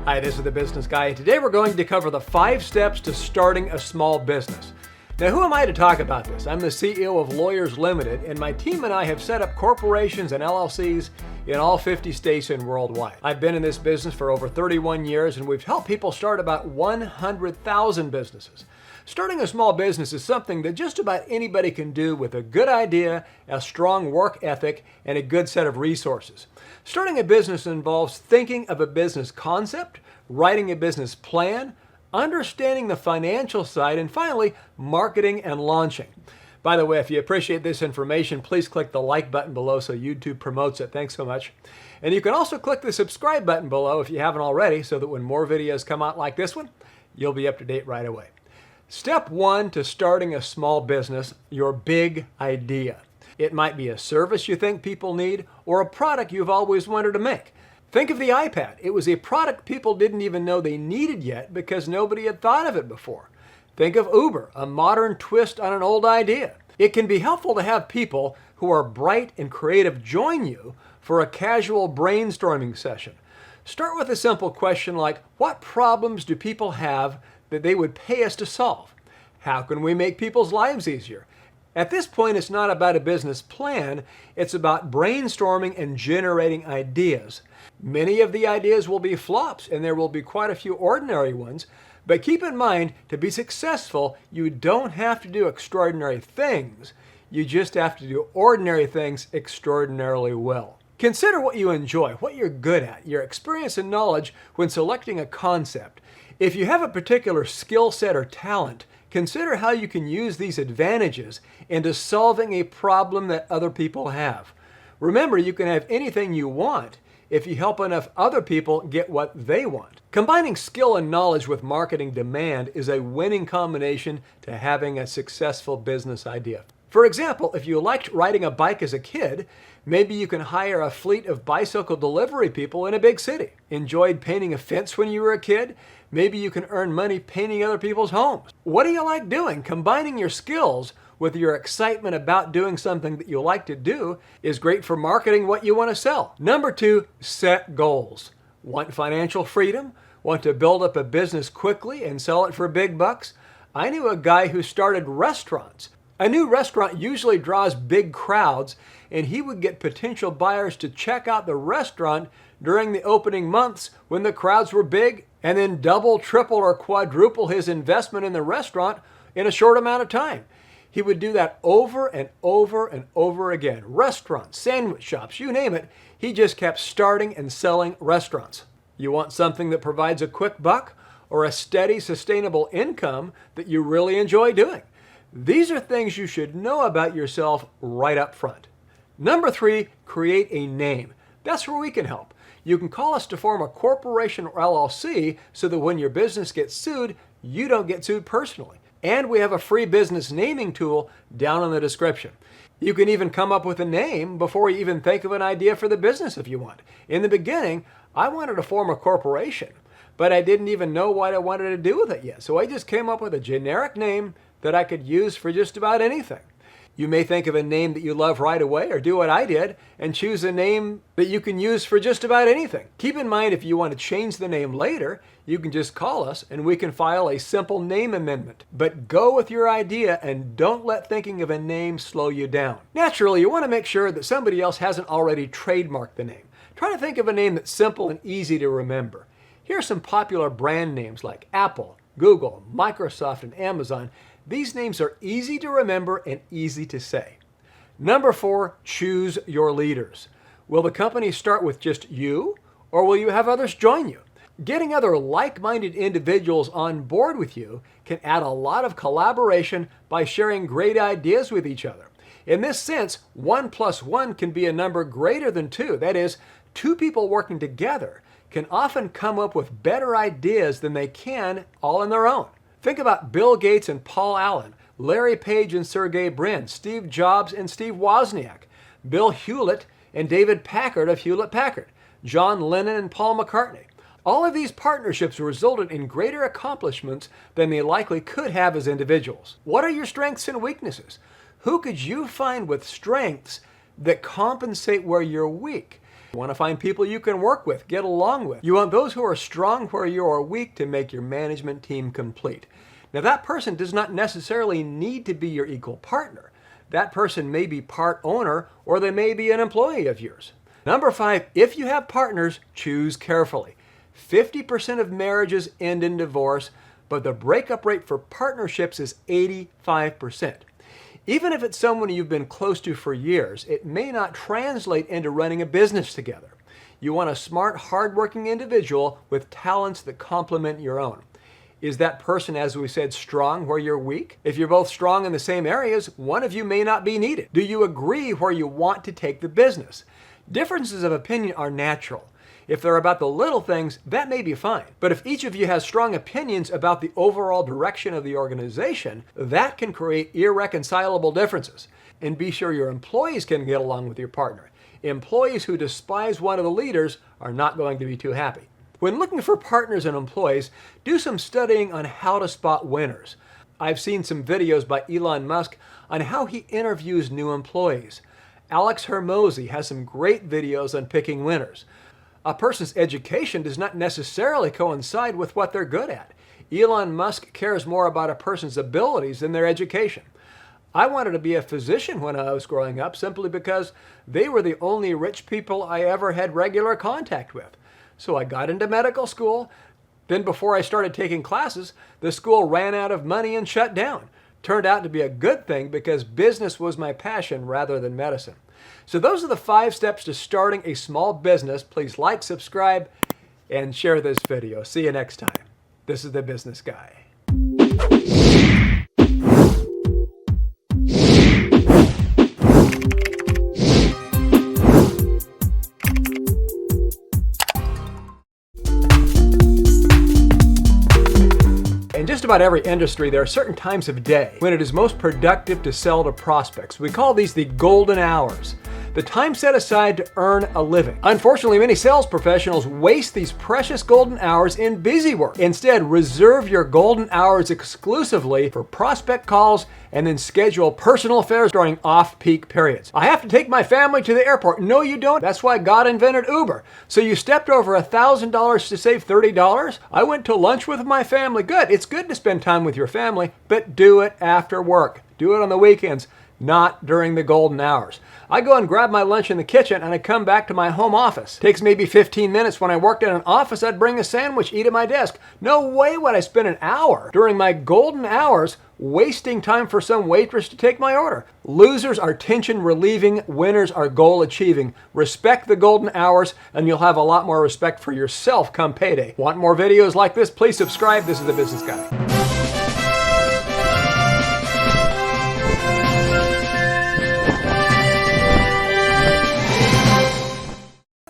Hi, this is The Business Guy. Today we're going to cover the 5 steps to starting a small business. Now, who am I to talk about this? I'm the CEO of Lawyers Limited, and my team and I have set up corporations and LLCs in all 50 states and worldwide. I've been in this business for over 31 years, and we've helped people start about 100,000 businesses. Starting a small business is something that just about anybody can do with a good idea, a strong work ethic, and a good set of resources. Starting a business involves thinking of a business concept, writing a business plan, understanding the financial side, and finally, marketing and launching. By the way, if you appreciate this information, please click the like button below so YouTube promotes it. Thanks so much. And you can also click the subscribe button below if you haven't already, so that when more videos come out like this one, you'll be up to date right away. Step 1 to starting a small business, your big idea. It might be a service you think people need or a product you've always wanted to make. Think of the iPad. It was a product people didn't even know they needed yet because nobody had thought of it before. Think of Uber, a modern twist on an old idea. It can be helpful to have people who are bright and creative join you for a casual brainstorming session. Start with a simple question like, what problems do people have that they would pay us to solve? How can we make people's lives easier? At this point, it's not about a business plan, it's about brainstorming and generating ideas. Many of the ideas will be flops, and there will be quite a few ordinary ones, but keep in mind, to be successful, you don't have to do extraordinary things. You just have to do ordinary things extraordinarily well. Consider what you enjoy, what you're good at, your experience and knowledge when selecting a concept. If you have a particular skill set or talent, consider how you can use these advantages into solving a problem that other people have. Remember, you can have anything you want if you help enough other people get what they want. Combining skill and knowledge with marketing demand is a winning combination to having a successful business idea. For example, if you liked riding a bike as a kid, maybe you can hire a fleet of bicycle delivery people in a big city. Enjoyed painting a fence when you were a kid? Maybe you can earn money painting other people's homes. What do you like doing? Combining your skills with your excitement about doing something that you like to do is great for marketing what you want to sell. Number 2, set goals. Want financial freedom? Want to build up a business quickly and sell it for big bucks? I knew a guy who started restaurants. A new restaurant usually draws big crowds, and he would get potential buyers to check out the restaurant during the opening months when the crowds were big, and then double, triple, or quadruple his investment in the restaurant in a short amount of time. He would do that over and over and over again. Restaurants, sandwich shops, you name it, he just kept starting and selling restaurants. You want something that provides a quick buck or a steady, sustainable income that you really enjoy doing? These are things you should know about yourself right up front. Number 3, create a name. That's where we can help. You can call us to form a corporation or LLC so that when your business gets sued, you don't get sued personally. And we have a free business naming tool down in the description. You can even come up with a name before you even think of an idea for the business if you want. In the beginning, I wanted to form a corporation, but I didn't even know what I wanted to do with it yet. So I just came up with a generic name that I could use for just about anything. You may think of a name that you love right away, or do what I did and choose a name that you can use for just about anything. Keep in mind, if you want to change the name later, you can just call us and we can file a simple name amendment. But go with your idea and don't let thinking of a name slow you down. Naturally, you want to make sure that somebody else hasn't already trademarked the name. Try to think of a name that's simple and easy to remember. Here are some popular brand names like Apple, Google, Microsoft, and Amazon. These names are easy to remember and easy to say. Number 4, choose your leaders. Will the company start with just you, or will you have others join you? Getting other like-minded individuals on board with you can add a lot of collaboration by sharing great ideas with each other. In this sense, 1 + 1 can be a number greater than 2. That is, 2 people working together can often come up with better ideas than they can all on their own. Think about Bill Gates and Paul Allen, Larry Page and Sergey Brin, Steve Jobs and Steve Wozniak, Bill Hewlett and David Packard of Hewlett-Packard, John Lennon and Paul McCartney. All of these partnerships resulted in greater accomplishments than they likely could have as individuals. What are your strengths and weaknesses? Who could you find with strengths that compensate where you're weak? You want to find people you can work with, get along with. You want those who are strong where you are weak to make your management team complete. Now, that person does not necessarily need to be your equal partner. That person may be part owner or they may be an employee of yours. Number 5, if you have partners, choose carefully. 50% of marriages end in divorce, but the breakup rate for partnerships is 85%. Even if it's someone you've been close to for years, it may not translate into running a business together. You want a smart, hardworking individual with talents that complement your own. Is that person, as we said, strong where you're weak? If you're both strong in the same areas, one of you may not be needed. Do you agree where you want to take the business? Differences of opinion are natural. If they're about the little things, that may be fine. But if each of you has strong opinions about the overall direction of the organization, that can create irreconcilable differences. And be sure your employees can get along with your partner. Employees who despise one of the leaders are not going to be too happy. When looking for partners and employees, do some studying on how to spot winners. I've seen some videos by Elon Musk on how he interviews new employees. Alex Hermosi has some great videos on picking winners. A person's education does not necessarily coincide with what they're good at. Elon Musk cares more about a person's abilities than their education. I wanted to be a physician when I was growing up simply because they were the only rich people I ever had regular contact with. So I got into medical school. Then before I started taking classes, the school ran out of money and shut down. Turned out to be a good thing because business was my passion rather than medicine. So those are the 5 steps to starting a small business. Please like, subscribe, and share this video. See you next time. This is The Business Guy. In just about every industry, there are certain times of day when it is most productive to sell to prospects. We call these the golden hours, the time set aside to earn a living. Unfortunately, many sales professionals waste these precious golden hours in busy work. Instead, reserve your golden hours exclusively for prospect calls and then schedule personal affairs during off-peak periods. I have to take my family to the airport. No, you don't. That's why God invented Uber. So you stepped over $1,000 to save $30? I went to lunch with my family. Good. It's good to spend time with your family, but do it after work. Do it on the weekends, not during the golden hours. I go and grab my lunch in the kitchen and I come back to my home office. Takes maybe 15 minutes. When I worked in an office, I'd bring a sandwich, eat at my desk. No way would I spend an hour during my golden hours wasting time for some waitress to take my order. Losers are tension relieving, winners are goal achieving. Respect the golden hours and you'll have a lot more respect for yourself come payday. Want more videos like this? Please subscribe. This is The Business Guy.